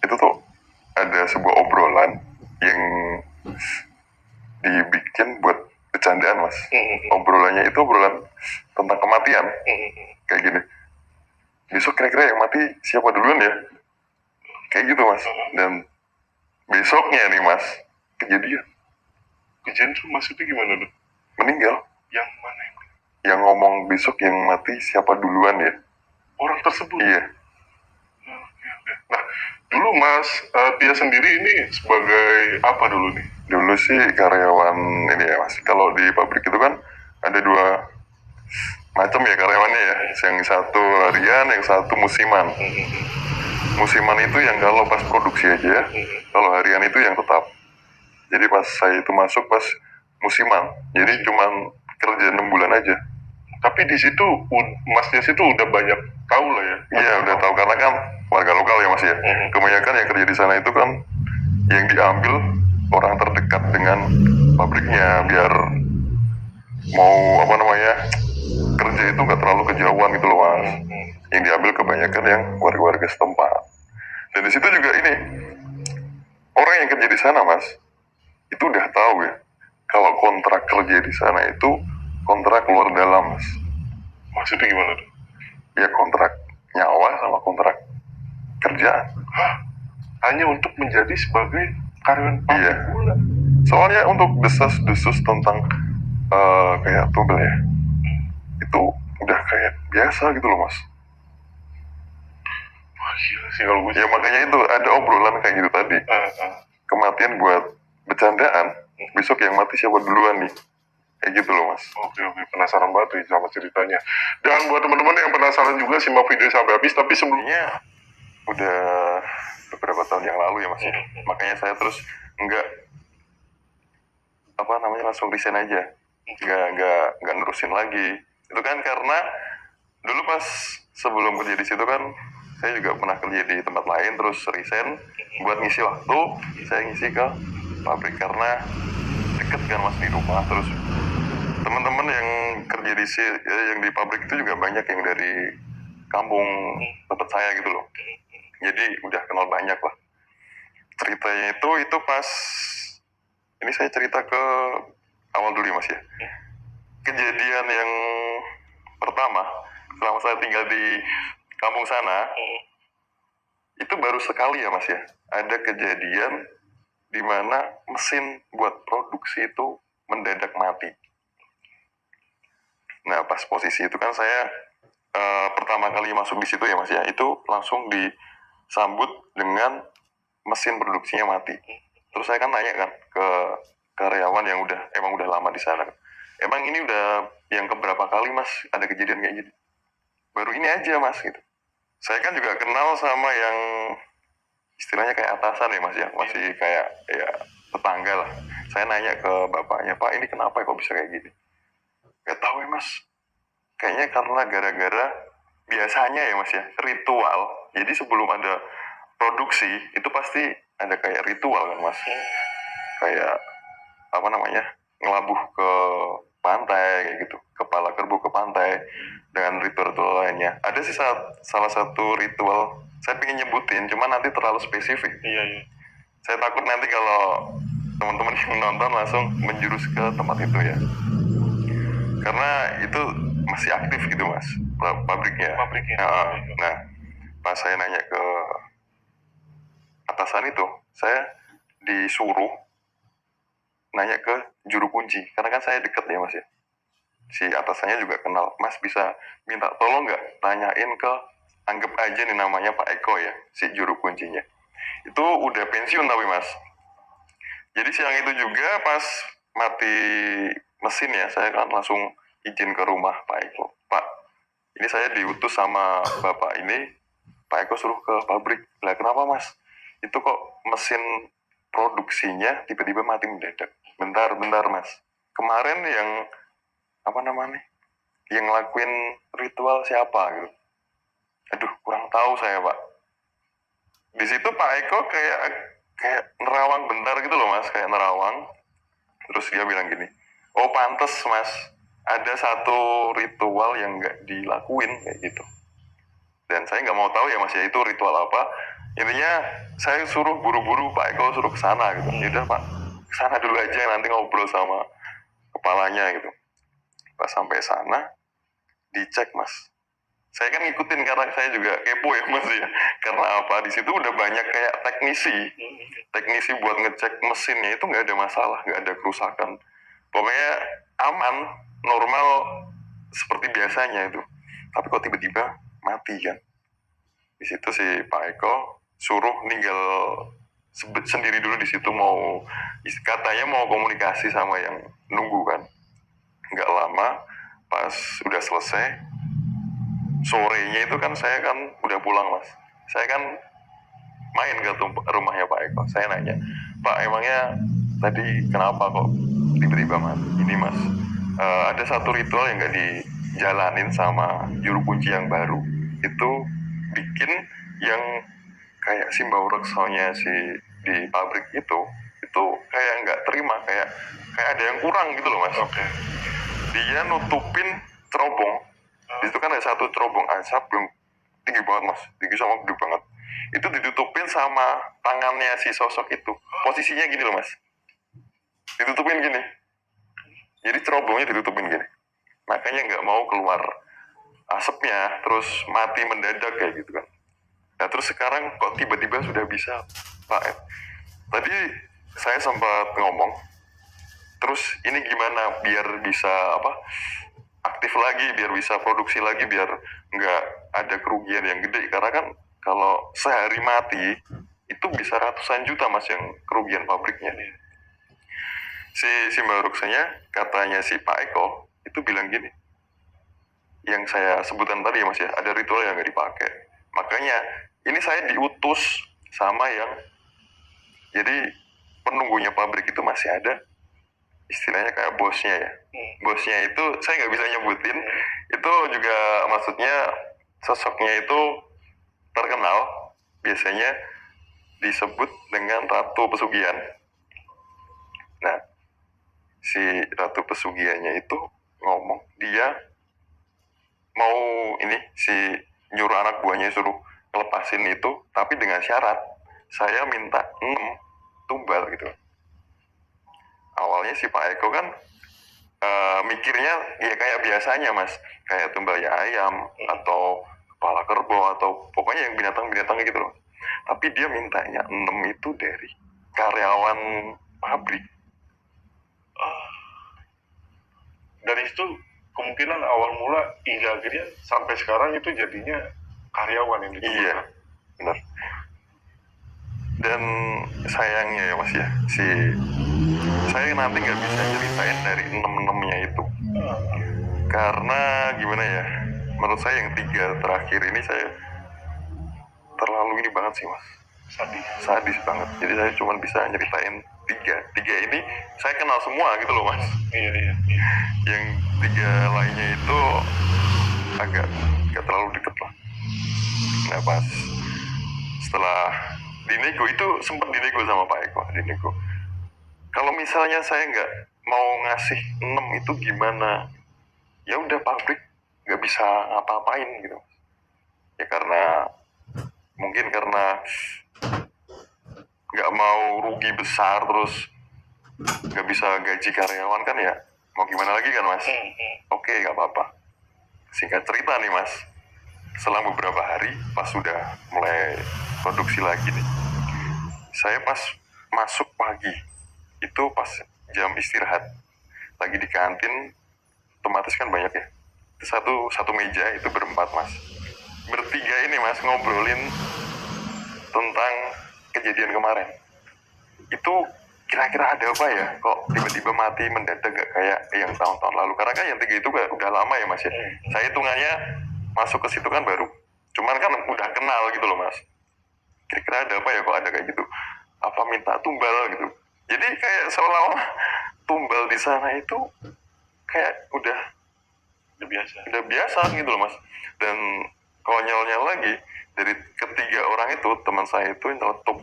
itu tuh ada sebuah obrolan yang dibikin buat bercandaan mas. Obrolannya itu obrolan tentang kematian. Kayak gini, besok kira-kira yang mati siapa duluan ya, kayak gitu mas. Dan besoknya nih mas, kejadian Tuh maksudnya gimana tuh? meninggal. Yang mana itu? Yang ngomong besok yang mati siapa duluan ya, Orang tersebut? iya. Nah, dulu Mas Tia sendiri ini sebagai apa dulu nih? Dulu sih karyawan ini ya mas. Kalau di pabrik itu kan ada dua macam ya karyawannya ya. Yang satu harian, yang satu musiman. Musiman itu yang kalau pas produksi aja ya. Kalau harian itu yang tetap. Jadi pas saya itu masuk pas musiman. Jadi cuman kerja 6 bulan aja. Tapi di situ Mas Tia itu udah banyak tahu lah ya. Iya udah tahu karena kan warga lokal ya mas ya. Kebanyakan yang kerja di sana itu kan yang diambil orang terdekat dengan pabriknya, biar mau apa namanya kerja itu nggak terlalu kejauhan gitu loh mas. Yang diambil kebanyakan yang warga-warga setempat. Dan di situ juga ini orang yang kerja di sana mas itu udah tahu ya kalau kontrak kerja di sana itu kontrak luar dalam mas. Maksudnya gimana tuh? Ya kontrak nyawa sama kontrak kerjaan. Hah? Hanya untuk menjadi sebagai karyawan pabrik Iya. pula? Soalnya untuk desas-desus tentang kayak tubel ya, itu udah kayak biasa gitu loh mas. Wah gila sih kalau gue. Ya makanya itu ada obrolan kayak gitu tadi. Kematian buat bercandaan, besok yang mati siapa duluan nih, kayak gitu loh mas. Oke, penasaran banget nih sama ceritanya. Dan buat teman-teman yang penasaran juga simak video sampai habis. Tapi sebelumnya Udah beberapa tahun yang lalu ya mas ya. Makanya saya terus nggak apa namanya langsung resign aja, nggak nerusin lagi. Itu kan karena dulu pas sebelum kerja di situ kan saya juga pernah kerja di tempat lain, terus resign buat ngisi waktu. Saya ngisi ke pabrik karena deket kan mas di rumah. Terus teman-teman yang kerja yang di pabrik itu juga banyak yang dari kampung tempat saya gitu loh. Jadi udah kenal banyak lah. Ceritanya itu pas ini saya cerita ke awal dulu ya mas ya. Kejadian yang pertama selama saya tinggal di kampung sana itu baru sekali ya mas ya, ada kejadian di mana mesin buat produksi itu mendadak mati. Nah pas posisi itu kan saya pertama kali masuk di situ ya mas ya, itu langsung disambut dengan mesin produksinya mati. Terus saya kan tanya kan ke karyawan yang emang udah lama di sana, emang ini udah yang keberapa kali mas ada kejadian kayak gini? Baru ini aja mas gitu. Saya kan juga kenal sama yang istilahnya kayak atasan ya mas ya, masih kayak ya tetangga lah. Saya nanya ke bapaknya, pak ini kenapa kok bisa kayak gini? Gak tahu ya mas, kayaknya karena gara-gara biasanya ya mas ya ritual. Jadi sebelum ada produksi itu pasti ada kayak ritual kan mas, kayak apa namanya ngelabuh ke pantai kayak gitu, kepala kerbau ke pantai dengan ritual-ritual lainnya. Ada sih salah satu ritual saya pengen nyebutin, cuman nanti terlalu spesifik. Iya. Saya takut nanti kalau teman-teman yang nonton langsung menjurus ke tempat itu ya, karena itu masih aktif gitu mas pabriknya. Nah pas saya nanya ke atasan itu, saya disuruh nanya ke juru kunci karena kan saya deket ya mas ya. Si atasannya juga kenal, mas bisa minta tolong nggak tanyain ke, anggap aja nih namanya Pak Eko ya, si juru kuncinya itu udah pensiun tapi mas. Jadi siang itu juga pas mati mesin ya, saya kan langsung izin ke rumah Pak Eko. Pak, ini saya diutus sama bapak ini, Pak Eko suruh ke pabrik. Lah kenapa mas? Itu kok mesin produksinya tiba-tiba mati mendadak. Bentar mas, kemarin yang apa namanya yang ngelakuin ritual siapa gitu? Aduh kurang tahu saya pak. Di situ Pak Eko kayak nerawang bentar gitu loh mas, kayak nerawang. Terus dia bilang gini, oh pantes mas, ada satu ritual yang nggak dilakuin kayak gitu. Dan saya nggak mau tahu ya mas ya itu ritual apa. Intinya saya suruh buru-buru Pak Eko suruh ke sana gitu. Ya udah Pak, ke sana dulu aja nanti ngobrol sama kepalanya gitu. Pas sampai sana dicek Mas. Saya kan ngikutin karena saya juga kepo ya Mas ya. Karena apa? Di situ udah banyak kayak teknisi buat ngecek mesinnya itu nggak ada masalah, nggak ada kerusakan. Pokoknya aman, normal seperti biasanya itu. Tapi kok tiba-tiba mati kan? Di situ si Pak Eko suruh ninggal sendiri dulu di situ, mau katanya mau komunikasi sama yang nunggu kan. Nggak lama pas udah selesai sorenya itu kan saya kan udah pulang Mas. Saya kan main ke rumahnya Pak Eko. Saya nanya, Pak emangnya tadi kenapa kok tiba-tiba mati? Ini Mas, ada satu ritual yang nggak dijalanin sama juru kunci yang baru. Itu bikin yang kayak simbau reksonya si di pabrik itu kayak nggak terima, kayak ada yang kurang gitu loh Mas. Oke. Dia nutupin cerobong. Di situ kan ada satu cerobong asap yang tinggi banget Mas, tinggi sama gede banget. Itu ditutupin sama tangannya si sosok itu. Posisinya gini loh Mas, ditutupin gini. Jadi cerobongnya ditutupin gini. Makanya nggak mau keluar asapnya, terus mati mendadak kayak gitu kan. Nah terus sekarang kok tiba-tiba sudah bisa Pak? Tadi saya sempat ngomong, terus ini gimana biar bisa aktif lagi, biar bisa produksi lagi, biar nggak ada kerugian yang gede. Karena kan kalau sehari mati itu bisa ratusan juta Mas yang kerugian pabriknya. Si Mbak Ruksanya, katanya si Pak Eko itu bilang gini, yang saya sebutkan tadi ya Mas ya, ada ritual yang nggak dipakai. Makanya ini saya diutus sama yang jadi penunggunya pabrik itu masih ada, istilahnya kayak bosnya ya. Bosnya itu saya nggak bisa nyebutin, itu juga maksudnya sosoknya itu terkenal, biasanya disebut dengan Ratu Pesugihan. Nah si Ratu Pesugihannya itu ngomong dia mau ini si nyuruh anak buahnya suruh ngelepasin itu, tapi dengan syarat saya minta 6 tumbal gitu. Awalnya si Pak Eko kan mikirnya ya kayak biasanya Mas, kayak tumbalnya ayam atau kepala kerbau atau pokoknya yang binatang-binatang gitu loh. Tapi dia mintanya 6 itu dari karyawan pabrik. Dari situ kemungkinan awal mula hingga akhirnya sampai sekarang itu jadinya karyawan yang Iya, ditumbal. benar. Dan sayangnya ya Mas ya, saya nanti nggak bisa ceritain dari 6-6-nya itu. Karena gimana ya, menurut saya yang 3 terakhir ini saya terlalu ini banget sih Mas, sadis banget. Jadi saya cuma bisa nyeritain 3 ini saya kenal semua gitu loh Mas. Iya. Yang 3 lainnya itu agak terlalu deket lah. Nah pas setelah dinego itu sempat dinego sama Pak Eko, dinego. Kalau misalnya saya nggak mau ngasih 6 itu gimana? Ya udah pabrik nggak bisa ngapa-ngapain gitu. Ya karena mungkin karena nggak mau rugi besar, terus nggak bisa gaji karyawan kan ya, mau gimana lagi kan Mas. Oke, nggak apa-apa. Singkat cerita nih Mas, selang beberapa hari pas sudah mulai produksi lagi nih, saya pas masuk pagi itu pas jam istirahat lagi di kantin, otomatis kan banyak ya, satu meja itu berempat Mas, bertiga ini Mas ngobrolin tentang kejadian kemarin. Itu kira-kira ada apa ya, kok tiba-tiba mati mendadak gak kayak yang tahun-tahun lalu. Karena kan yang 3 itu udah lama ya Mas ya, saya hitungannya masuk ke situ kan baru, cuman kan udah kenal gitu loh Mas. Kira-kira ada apa ya kok ada kayak gitu, apa minta tumbal gitu. Jadi kayak seolah-olah tumbal di sana itu kayak udah biasa gitu loh Mas. Dan konyolnya lagi, dari ketiga orang itu teman saya itu nyeletuk,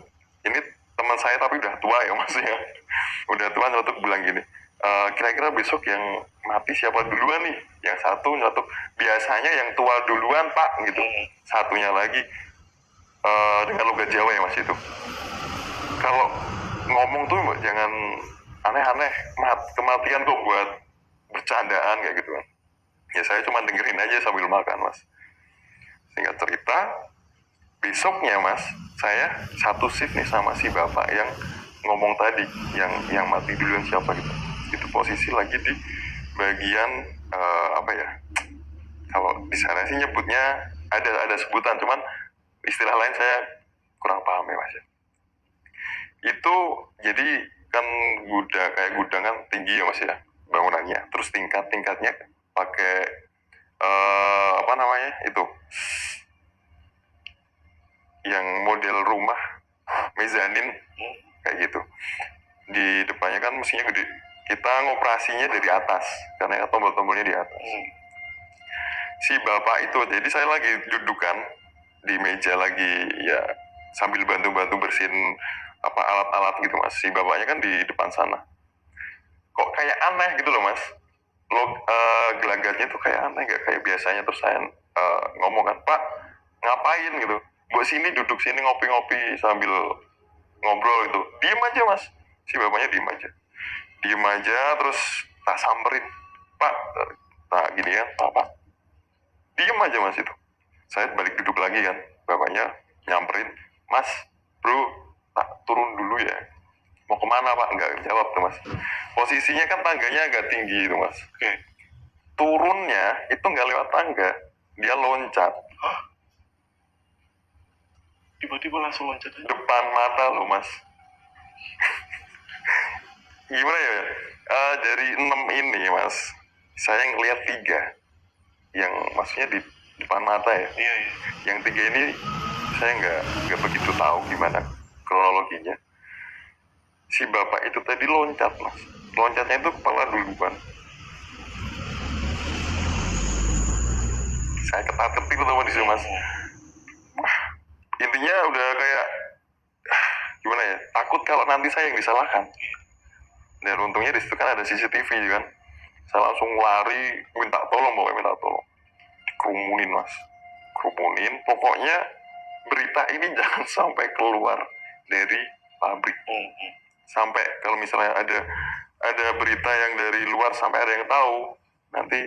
ini teman saya tapi udah tua ya Mas ya, udah tua, nyeletuk bilang gini, kira-kira besok yang mati siapa duluan nih? Yang satu nyeletuk, biasanya yang tua duluan Pak gitu. Satunya lagi, dengan logat Jawa ya mas itu. Kalau ngomong tuh jangan aneh-aneh, kematian tuh buat bercandaan kayak gitu kan. Ya saya cuma dengerin aja sambil makan mas. Singkat cerita, besoknya mas, saya satu shift nih sama si bapak yang ngomong tadi, yang mati duluan siapa gitu. Itu posisi lagi di bagian apa ya? Kalau di sana sih nyebutnya ada sebutan, cuman istilah lain saya kurang paham ya mas ya. Itu jadi kan kayak gudang kan tinggi ya mas ya bangunannya, terus tingkat-tingkatnya pakai apa namanya itu yang model rumah mezanin kayak gitu. Di depannya kan mesinnya gede, kita ngoperasinya dari atas karena tombol-tombolnya di atas. Si bapak itu, jadi saya lagi dudukan di meja lagi ya sambil bantu-bantu bersihin apa alat-alat gitu mas. Si bapaknya kan di depan sana, kok kayak aneh gitu loh mas. Gelagatnya tuh kayak aneh, gak kayak biasanya. Terus saya ngomong kan, pak ngapain gitu, buat sini duduk sini ngopi-ngopi sambil ngobrol gitu. Diem aja mas, si bapaknya diem aja. Terus tak samperin, pak, nah gini kan, pak diem aja mas itu. Saya balik duduk lagi kan, bapaknya nyamperin, mas bro tak turun dulu ya, mau kemana pak, nggak jawab tuh mas. Posisinya kan tangganya agak tinggi itu mas. Oke. Turunnya itu nggak lewat tangga, dia loncat. Tiba-tiba langsung loncat aja. Depan mata lo mas. Gimana ya, dari 6 ini mas, saya ngeliat 3 yang maksudnya di depan mata ya. Iya. Yang 3 ini saya nggak begitu tahu gimana kronologinya. Si bapak itu tadi loncat mas, loncatnya itu kepala duluan. Saya ketar-ketir tuh di situ mas. Intinya udah kayak gimana ya, takut kalau nanti saya yang disalahkan. Dan untungnya di situ kan ada CCTV kan. Saya langsung lari minta tolong, dikerumunin mas, kerumunin. Pokoknya berita ini jangan sampai keluar dari pabrik. Sampai kalau misalnya ada berita yang dari luar sampai ada yang tahu, nanti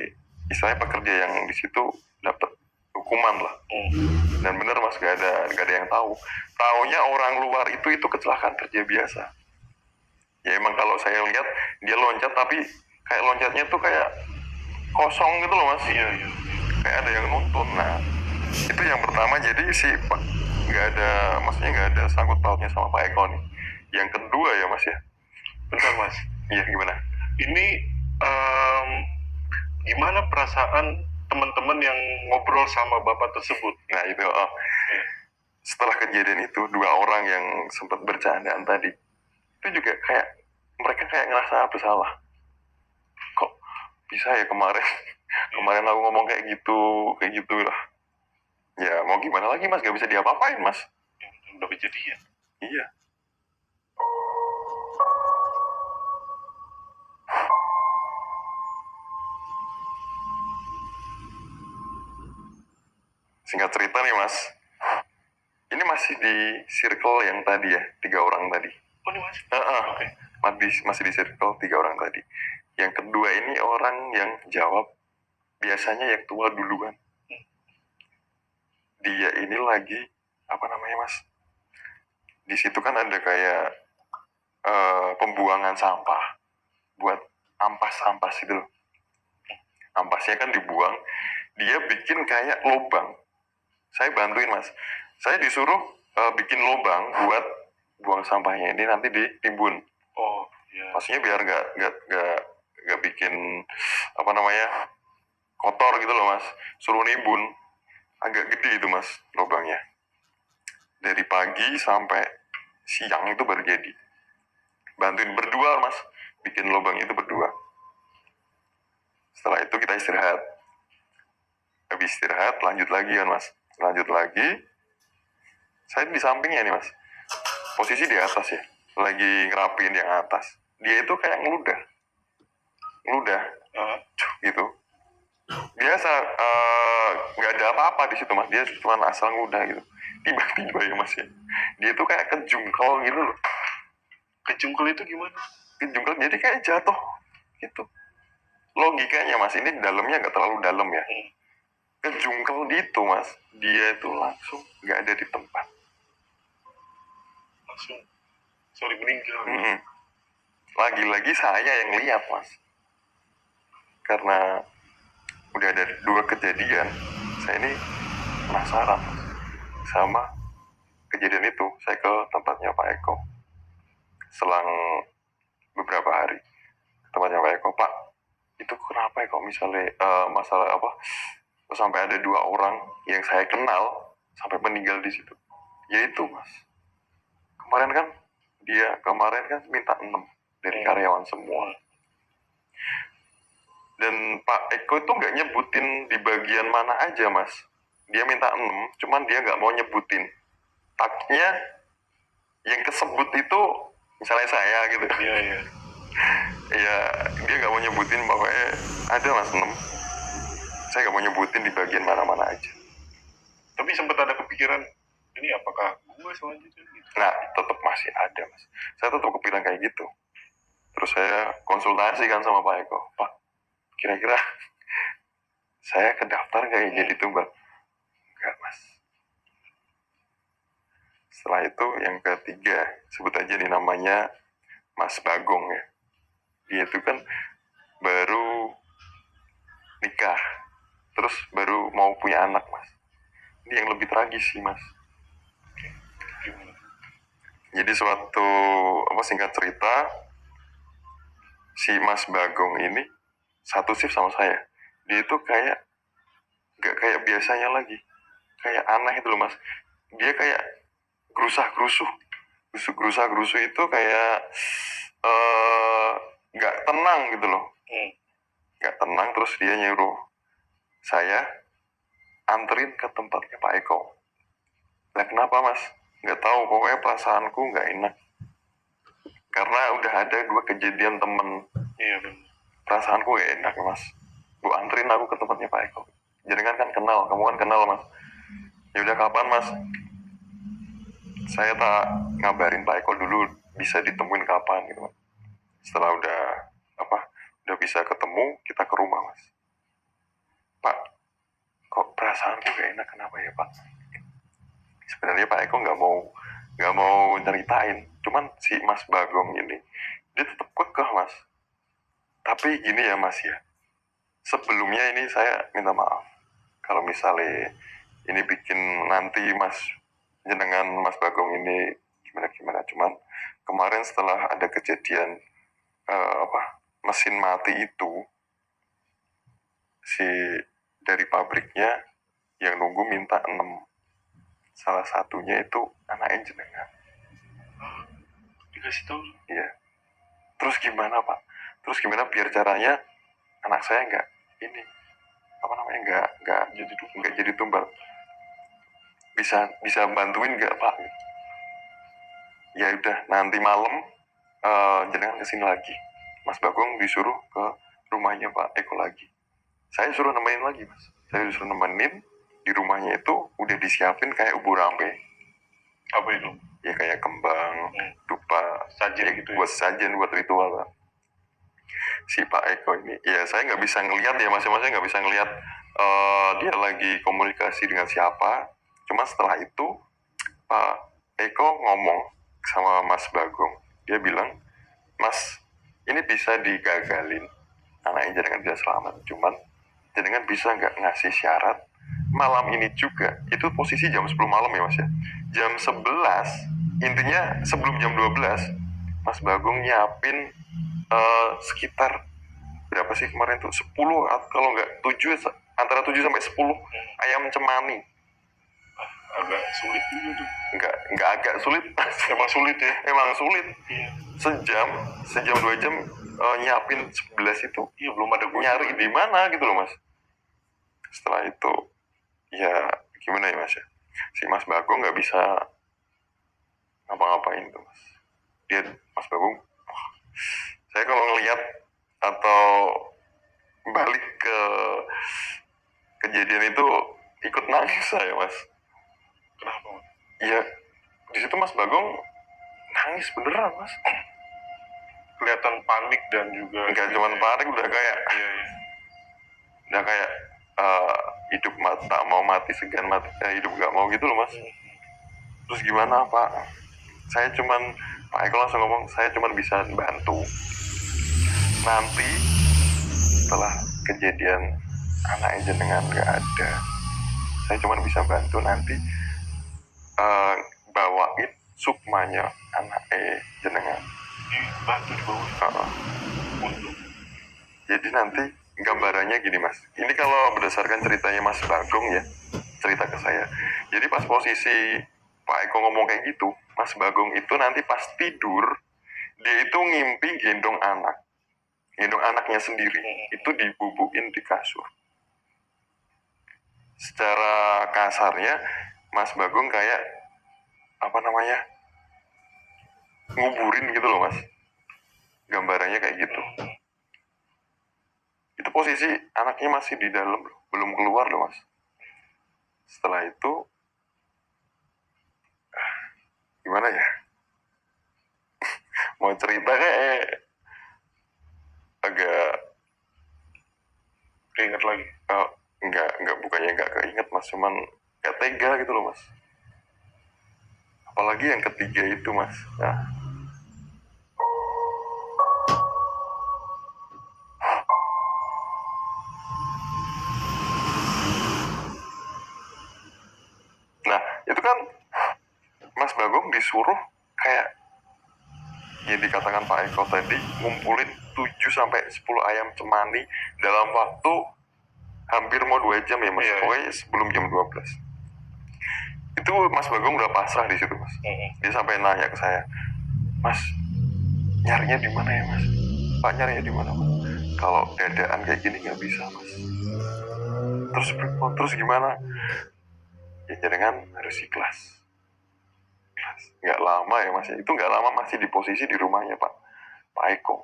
istilahnya pekerja yang di situ dapat hukuman lah. Dan bener mas, gak ada yang tahu. Taunya orang luar itu kecelakaan kerja biasa. Ya emang kalau saya lihat dia loncat, tapi kayak loncatnya tuh kayak kosong gitu loh mas. Iya. Kayak ada yang nuntun. Nah itu yang pertama, jadi si Pak maksudnya nggak ada sangkut pautnya sama Pak Eko nih. Yang kedua ya mas ya. Bentar mas. Iya gimana? Ini gimana perasaan teman-teman yang ngobrol sama bapak tersebut? Nah itu setelah kejadian itu 2 orang yang sempat bercandaan tadi itu juga kayak mereka kayak ngerasa bersalah. Kok bisa ya kemarin aku ngomong kayak gitu lah. Ya mau gimana lagi mas, gak bisa diapa-apain mas. Udah kejadian. Iya. Singkat cerita nih mas, ini masih di circle yang tadi ya, 3 orang tadi. Oh ini mas? Oke. Masih di circle 3 orang tadi. Yang kedua ini orang yang jawab biasanya yang tua duluan. Dia ini lagi apa namanya mas? Di situ kan ada kayak pembuangan sampah buat ampas itu loh. Ampasnya kan dibuang, dia bikin kayak lubang. Saya bantuin mas. Saya disuruh bikin lubang buat buang sampahnya ini nanti ditimbun. Oh iya. Maksudnya biar nggak bikin apa namanya kotor gitu loh mas. Suruh nimbun, agak gede itu mas lubangnya. Dari pagi sampai siang itu baru jadi. Bantuin berdua mas, bikin lubang itu berdua. Setelah itu kita istirahat. Habis istirahat lanjut lagi kan mas. Lanjut lagi. Saya di sampingnya nih mas. Posisi di atas ya. Lagi ngerapin yang atas. Dia itu kayak ngeludah. Gitu. biasa, nggak ada apa-apa di situ mas, dia cuma asal ngudah gitu. Tiba-tiba ya mas ya, dia tuh kayak kejungkel gitu loh. Kejungkel itu gimana? Kejungkel jadi kayak jatuh gitu. Logikanya mas, ini dalamnya nggak terlalu dalam ya. Kejungkel gitu mas, dia itu langsung nggak ada di tempat. Langsung sorry meninggal. Mm-mm. Lagi-lagi saya yang lihat mas, karena udah ada 2 kejadian, saya ini penasaran mas sama kejadian itu. Saya ke tempatnya Pak Eko selang beberapa hari, ke tempatnya Pak Eko. Pak, itu kenapa ya kok misalnya masalah apa, kok sampai ada 2 orang yang saya kenal sampai meninggal di situ. Ya itu mas, kemarin kan minta 6 dari karyawan semua. Dan Pak Eko itu nggak nyebutin di bagian mana aja mas. Dia minta 6, cuman dia nggak mau nyebutin. Taknya yang kesebut itu misalnya saya gitu. Iya, iya. Ya dia nggak mau nyebutin bahwa ada mas 6. Saya nggak mau nyebutin di bagian mana-mana aja. Tapi sempat ada kepikiran, ini apakah gue selanjutnya gitu? Nah, tetap masih ada mas. Saya tetap kepikiran kayak gitu. Terus saya konsultasi kan sama Pak Eko. Pak, kira-kira saya kedaftar nggak ya jadi tumbal? Enggak mas. Setelah itu yang ketiga, sebut aja nih namanya Mas Bagong ya. Dia itu kan baru nikah, terus baru mau punya anak mas. Ini yang lebih tragis sih mas. Gimana? Jadi suatu singkat cerita, si Mas Bagong ini satu shift sama saya. Dia itu kayak nggak kayak biasanya lagi, kayak aneh itu loh mas. Dia kayak gerusah-gerusuh. Gerusah-gerusuh itu kayak nggak tenang gitu loh. Nggak tenang, terus dia nyuruh saya anterin ke tempatnya Pak Eko. Nah kenapa mas? Nggak tahu, pokoknya perasaanku nggak enak. Karena udah ada 2 kejadian temen. Iya benar. Perasaanku gak enak mas. Bu anterin aku ke tempatnya Pak Eko. Jadi kan kenal, kamu kan kenal mas. Ya udah kapan mas? Saya tak ngabarin Pak Eko dulu bisa ditemuin kapan gitu mas. Setelah udah bisa ketemu, kita ke rumah mas. Pak, kok perasaanku gak enak, kenapa ya Pak? Sebenarnya Pak Eko nggak mau ceritain, cuman si Mas Bagong ini dia tetap kekeh mas. Tapi gini ya mas ya, sebelumnya ini saya minta maaf kalau misalnya ini bikin nanti mas jenengan Mas Bagong ini gimana. Cuman kemarin setelah ada kejadian mesin mati itu, si dari pabriknya yang nunggu minta 6. Salah satunya itu anaknya jenengan. Dikasih tahu? Iya. Terus gimana pak? Terus gimana biar caranya anak saya nggak nggak jadi tumbal? Bisa bantuin nggak pak? Ya udah nanti malam jenengan kesini lagi. Mas Bagong disuruh ke rumahnya Pak Eko lagi. Saya suruh nemenin lagi mas. Saya disuruh nemenin, di rumahnya itu udah disiapin kayak ubur rampe. Apa itu? Ya kayak kembang, dupa, sajen ya, gitu ya? buat sajen, buat ritual lah. Si Pak Eko ini, ya saya nggak bisa ngelihat ya masing-masing nggak bisa ngelihat dia lagi komunikasi dengan siapa. Cuma setelah itu Pak Eko ngomong sama Mas Bagong. Dia bilang, Mas, ini bisa digagalin, anaknya jenengan bisa selamat. Cuman jenengan bisa nggak ngasih syarat malam ini juga, itu posisi jam 10 malam ya mas ya, jam 11, intinya sebelum jam 12 Mas Bagong nyiapin sekitar berapa sih kemarin tuh, 10 kalau nggak 7, antara 7 sampai 10 ayam cemani. Agak sulit juga tuh. Nggak agak sulit. Emang sulit ya? Emang sulit. Iya. Sejam 2 jam nyiapin 11 itu. Iya, belum ada nyari di mana gitu loh mas. Setelah itu ya gimana ya mas ya, si Mas Bagong nggak bisa ngapa-ngapain tuh mas. Mas Bagong, saya kalau ngelihat atau balik ke kejadian itu ikut nangis saya mas. Kenapa, Mas? Iya, di situ Mas Bagong nangis beneran mas. Kelihatan panik dan juga Nggak cuma panik, udah kayak Iya, iya. hidup tak mau mati segan mati hidup nggak mau gitu loh mas. Terus gimana Pak? Saya cuman Pak Eko langsung ngomong saya cuman bisa bantu. Nanti setelah kejadian anak jenengan nggak ada, saya cuman bisa bantu nanti bawain sukmanya anak jenengan. Dibantu di bawah. Untuk Jadi nanti gambarannya gini mas, ini kalau berdasarkan ceritanya Mas Bagong ya, cerita ke saya. Jadi pas posisi Pak Eko ngomong kayak gitu, Mas Bagong itu nanti pas tidur, dia itu ngimpi gendong anaknya sendiri, itu dibubukin di kasur. Secara kasarnya, Mas Bagong kayak nguburin gitu loh mas, gambarannya kayak gitu. Itu posisi anaknya masih di dalam, belum keluar loh mas. Setelah itu gimana ya, mau cerita kayak agak keinget lagi. enggak bukannya enggak keinget mas, cuman gak tega gitu loh mas. Apalagi yang ketiga itu mas. Nah itu kan Mas Bagong disuruh kayak yang dikatakan Pak Eko tadi, ngumpulin 7-10 ayam cemani dalam waktu hampir mau 2 jam ya mas. Pokoknya sebelum jam 12. Itu Mas Bagong udah pasrah di situ mas. Dia sampai nanya ke saya, Mas nyarinya di mana ya mas? Pak nyarinya di mana mas? Kalau dadaan kayak gini nggak bisa mas. Terus gimana? Ya jangan harus ikhlas. Nggak lama ya mas, itu nggak lama masih di posisi di rumahnya Pak Eko.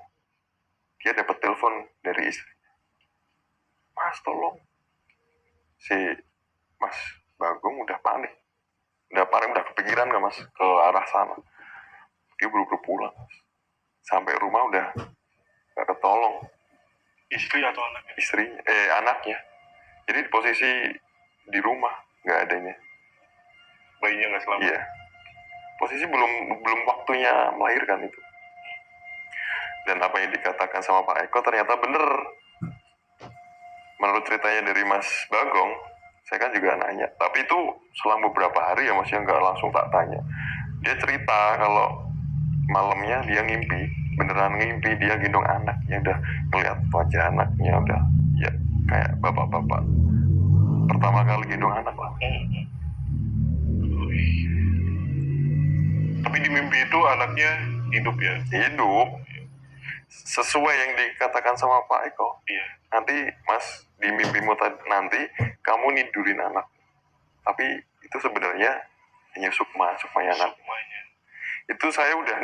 Dia dapat telepon dari istri, Mas tolong, si Mas Bagong udah panik, udah kepikiran nggak mas ke arah sana. Dia buru-buru pulang mas. Sampai rumah udah nggak ketolong. Istri atau anaknya? Istrinya, anaknya. Jadi di posisi di rumah nggak adanya. Bayinya nggak selamat. Iya. Posisi belum waktunya melahirkan itu. Dan apa yang dikatakan sama Pak Eko ternyata bener. Menurut ceritanya dari Mas Bagong, saya kan juga nanya. Tapi itu selang beberapa hari ya mas, yang nggak langsung tak tanya. Dia cerita kalau malamnya dia beneran ngimpi dia gendong anaknya, udah ngeliat wajah anaknya, udah ya kayak bapak-bapak pertama kali gendong anak lah. Tapi di mimpi itu anaknya hidup ya? Hidup. Sesuai yang dikatakan sama Pak Eko. Iya. Nanti mas, di mimpimu nanti kamu nidurin anak. Tapi itu sebenarnya hanya sukmanya anak. Itu saya udah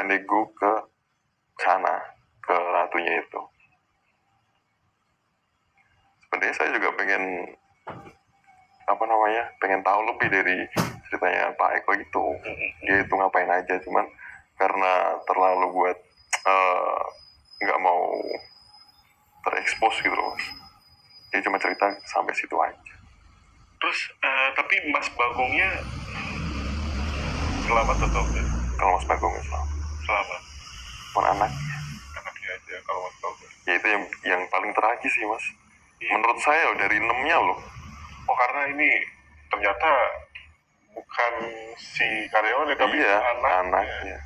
nego ke sana, ke ratunya itu. Sebenarnya saya juga pengen tahu lebih dari ceritanya Pak Eko itu. Dia itu ngapain aja, cuman karena terlalu buat nggak mau terekspos gitu loh mas. Dia cuma cerita sampai situ aja. Terus tapi Mas Bagongnya selamat atau enggak? Kalau Mas Bagongnya Selamat. Anaknya aja kalau Mas Bagong. Ya itu yang paling tragis sih mas. Menurut saya dari 6-nya loh. Oh karena ini ternyata bukan si karyawan tapi iya, anaknya.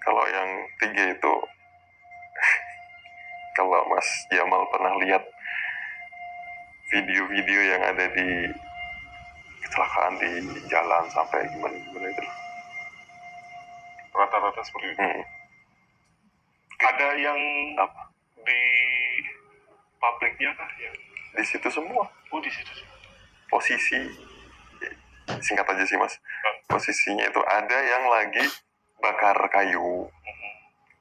Kalau yang 3 itu kalau Mas Jamal pernah lihat video-video yang ada di kecelakaan di jalan sampai gimana itu, rata-rata seperti itu. Ada yang apa? Di pabriknya kah ya? Di situ semua. Oh di situ. Posisi singkat aja sih mas. Posisinya itu ada yang lagi bakar kayu,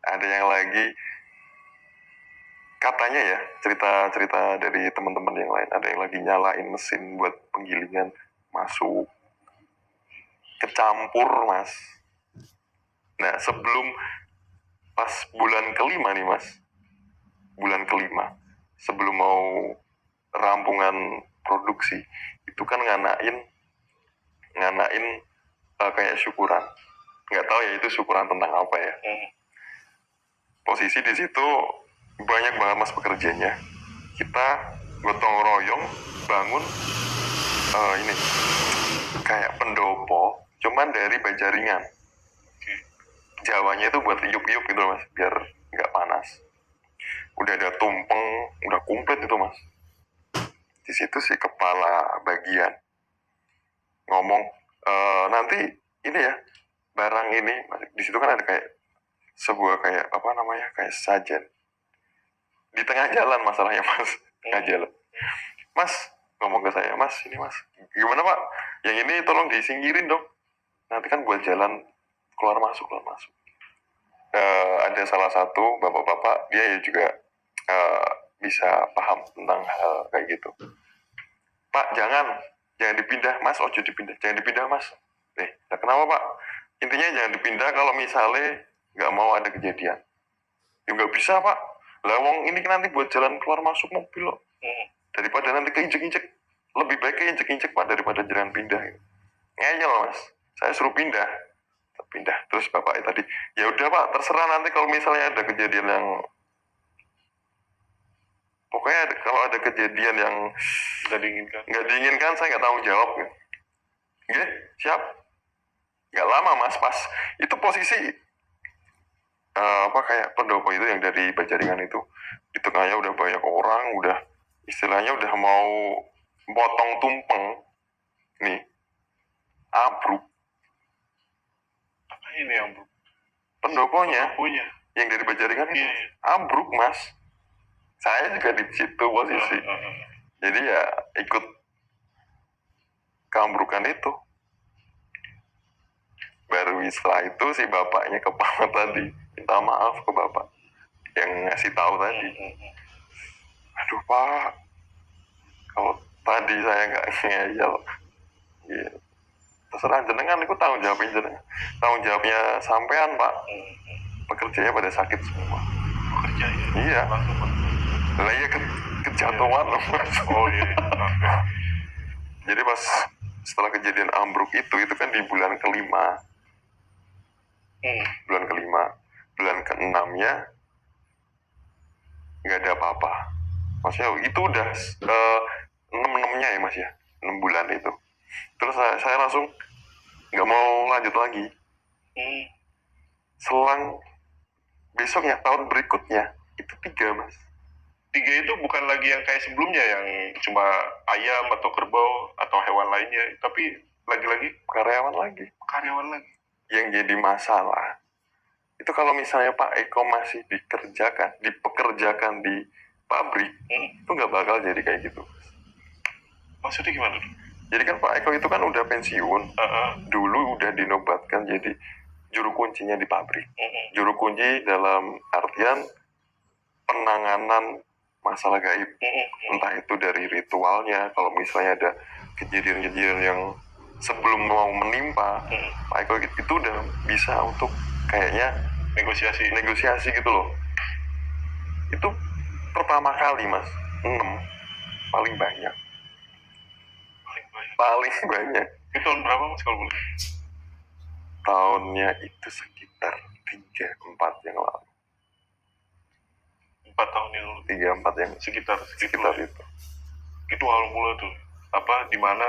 ada yang lagi katanya ya, cerita dari teman-teman yang lain, ada yang lagi nyalain mesin buat penggilingan, masuk kecampur mas. Nah sebelum pas bulan kelima nih mas, bulan kelima sebelum mau rampungan produksi itu kan nganain kayak syukuran, nggak tahu ya itu syukuran tentang apa ya. Posisi di situ banyak banget mas pekerjanya, kita gotong royong bangun ini kayak pendopo cuman dari Bajaringan. Jawanya itu buat iup-iup gitu mas, biar nggak panas. Udah ada tumpeng, udah komplit itu mas. Di situ si kepala bagian ngomong, nanti ini ya barang ini, di situ kan ada kayak sebuah kayak apa namanya kayak sajen di tengah jalan masalahnya mas, tengah jalan. Mas ngomong ke saya, mas ini mas gimana pak, yang ini tolong disingkirin dong, nanti kan buat jalan keluar masuk. Ada salah satu bapak-bapak dia ya juga bisa paham tentang hal kayak gitu. Pak jangan dipindah mas, ojo dipindah, jangan dipindah mas. Nah kenapa pak? Intinya jangan dipindah kalau misalnya nggak mau ada kejadian. Ya nggak bisa pak, lah wong ini nanti buat jalan keluar masuk mobil loh. Daripada nanti keinjek-injek, lebih baik keinjek-injek pak daripada jalan pindah. Ngeyel mas, saya suruh pindah. Terus bapak tadi, ya udah pak terserah, nanti kalau misalnya ada kejadian yang pokoknya kalau ada kejadian yang nggak diinginkan saya nggak tanggung jawab gitu. Oke, siap. Nggak lama mas, pas itu posisi kayak pendopo itu yang dari Bajaringan itu, di tengahnya udah banyak orang, udah istilahnya udah mau potong tumpeng nih, abruk. Apa ini yang pendoponya yang dari Bajaringan itu ambruk mas. Saya juga di situ posisi, jadi ya ikut keambrukan itu. Baru setelah itu si bapaknya kepala tadi minta maaf ke bapak yang ngasih tahu tadi. Aduh pak, kalau tadi saya nggak ngeyel, ya, terserah jenengan, itu tanggung jawabnya sampean pak. Pekerjanya pada sakit semua. Pekerjanya? Iya. Lah iya kejatuhan loh mas. Oh iya. Jadi pas setelah kejadian ambruk itu kan di bulan kelima. Bulan keenamnya nggak ada apa-apa. Maksudnya itu udah 6-6-nya ya mas ya, 6 bulan itu. Terus saya langsung nggak mau lanjut lagi. Selang besoknya, tahun berikutnya itu 3 mas. 3 itu bukan lagi yang kayak sebelumnya yang cuma ayam atau kerbau atau hewan lainnya, tapi lagi-lagi karyawan lagi. Yang jadi masalah itu kalau misalnya Pak Eko masih dipekerjakan di pabrik, itu nggak bakal jadi kayak gitu. Maksudnya gimana? Jadi kan Pak Eko itu kan udah pensiun, dulu udah dinobatkan jadi juru kuncinya di pabrik. Juru kunci dalam artian penanganan masalah gaib, entah itu dari ritualnya, kalau misalnya ada kejadian-kejadian yang sebelum mau menimpa, Pak Eko itu udah bisa untuk kayaknya negosiasi gitu loh. Itu pertama kali mas, 6 paling banyak. Itu tahun berapa mas kalau boleh? Tahunnya itu sekitar 3-4 yang lalu. 4 tahun yang lalu. 3-4 yang sekitar itu. Itu awal mula tuh. Apa dimana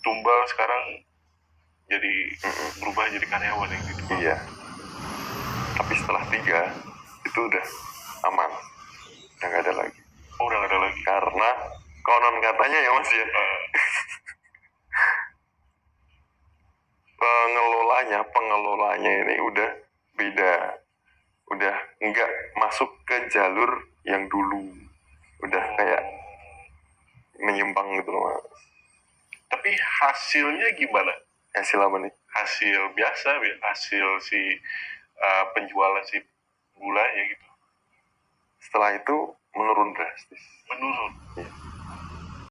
tumbal sekarang jadi berubah jadi karyawan yang gitu. Iya. Tapi setelah 3 itu udah aman, udah nggak ada lagi. Oh, udah nggak ada lagi. Karena konon katanya ya mas ya, pengelolanya ini udah beda, udah nggak masuk ke jalur yang dulu, udah kayak menyimpang gitu loh mas. Tapi hasilnya gimana? Hasil apa nih? Hasil biasa, hasil si penjualan si gulanya gitu. Setelah itu menurun drastis. menurun. Iya.